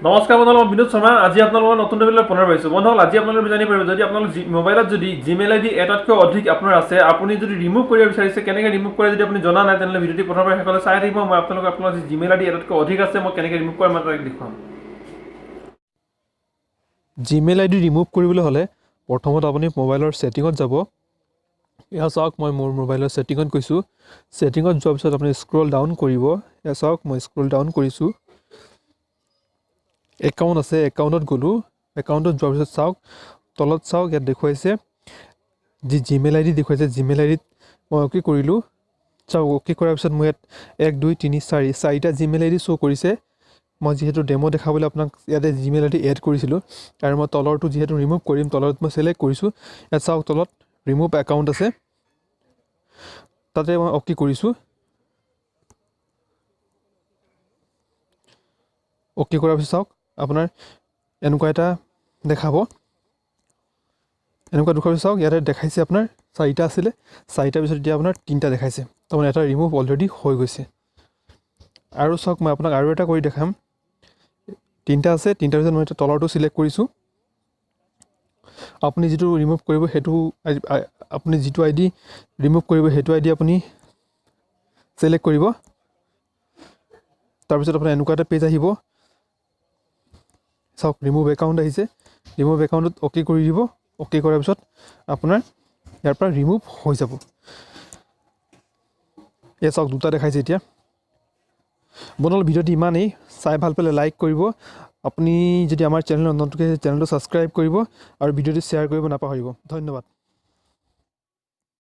নমস্কাৰ বন্ধুসকল, মই বিনোদ শৰ্মা। আজি আপোনালোকৰ নতুন ভিডিঅ'লৈ পুনৰ পাইছোঁ। বন্ধুসকল, আজি আপোনালোকে জানিব পাৰিব যদি আপোনালোক মোবাইলত যদি জিমেইল আইডি এটাতকৈ অধিক আপোনাৰ আছে, আপুনি যদি ৰিমুভ কৰিব বিচাৰিছে, কেনেকৈ ৰিমুভ কৰে যদি আপুনি জনা নাই, তেনেহ'লে ভিডিঅ'টি প্ৰথমৰ পৰা শেষলৈ চাই থাকিব। মই আপোনাৰ জিমেইল আইডি এটাতকৈ অধিক আছে, মই কেনেকৈ ৰিমুভ কৰে মই তাক দেখুৱাম। জিমেইল আইডি ৰিমুভ কৰিবলৈ হ'লে প্ৰথমত আপুনি মোবাইলৰ ছেটিঙত যাব। এয়া চাওক, মই মোৰ মোবাইলৰ ছেটিঙত গৈছোঁ। ছেটিঙত যোৱাৰ পিছত আপুনি স্ক্ৰল ডাউন কৰিব। এয়া চাওক, মই স্ক্ৰল ডাউন কৰিছোঁ। একাউণ্ট আছে, একাউণ্টত গ'লোঁ। একাউণ্টত যোৱাৰ পিছত চাওক, তলত চাওক, ইয়াত দেখুৱাইছে যি জিমেইল আইডি দেখুৱাইছে, জিমেইল আইডিত মই অ'কে কৰিলোঁ। চাওক, অ'কে কৰাৰ পিছত মোৰ ইয়াত 1 2 3 4 চাৰিটা জিমেইল আইডি শ্ব' কৰিছে। মই যিহেতু ডেমো দেখাবলৈ আপোনাক ইয়াতে জিমেইল আইডি এড কৰিছিলোঁ আৰু মই তলৰটো যিহেতু ৰিমুভ কৰিম, তলত মই ছিলেক্ট কৰিছোঁ। ইয়াত চাওক, তলত ৰিমুভ একাউণ্ট আছে, তাতে মই অ'কে কৰিছোঁ। অ'কে কৰাৰ পিছত চাওক, আপোনাৰ এনেকুৱা এটা দেখাব। এনেকুৱা দেখুৱাৰ পিছত চাওক, ইয়াতে দেখাইছে আপোনাৰ 4টা আছিলে, 4টাৰ পিছত এতিয়া আপোনাৰ 3টা দেখাইছে। তাৰমানে এটা ৰিমুভ অলৰেডি হৈ গৈছে। আৰু চাওক, মই আপোনাক আৰু এটা কৰি দেখাম। 3টা আছে, 3টাৰ পিছত মই এতিয়া তলৰটো ছিলেক্ট কৰিছোঁ। আপুনি যিটো ৰিমুভ কৰিব সেইটো আপুনি যিটো আইডি ৰিমুভ কৰিব সেইটো আইডি আপুনি ছিলেক্ট কৰিব। তাৰপিছত আপোনাৰ এনেকুৱা এটা পেজ আহিব। চাওক, ৰিমুভ একাউণ্ট আহিছে। ৰিমুভ একাউণ্টত অ'কে কৰি দিব। অ'কে কৰাৰ পিছত আপোনাৰ ইয়াৰ পৰা ৰিমুভ হৈ যাব। এয়া চাওক, 2টা দেখাইছে এতিয়া। বন্ধুসকল, ভিডিঅ'টি ইমানেই। চাই ভাল পালে লাইক কৰিব। আপুনি যদি আমাৰ চেনেলত নতুনকৈ চেনেলটো ছাবস্ক্ৰাইব কৰিব আৰু ভিডিঅ'টো শ্বেয়াৰ কৰিব নাপাহৰিব। ধন্যবাদ।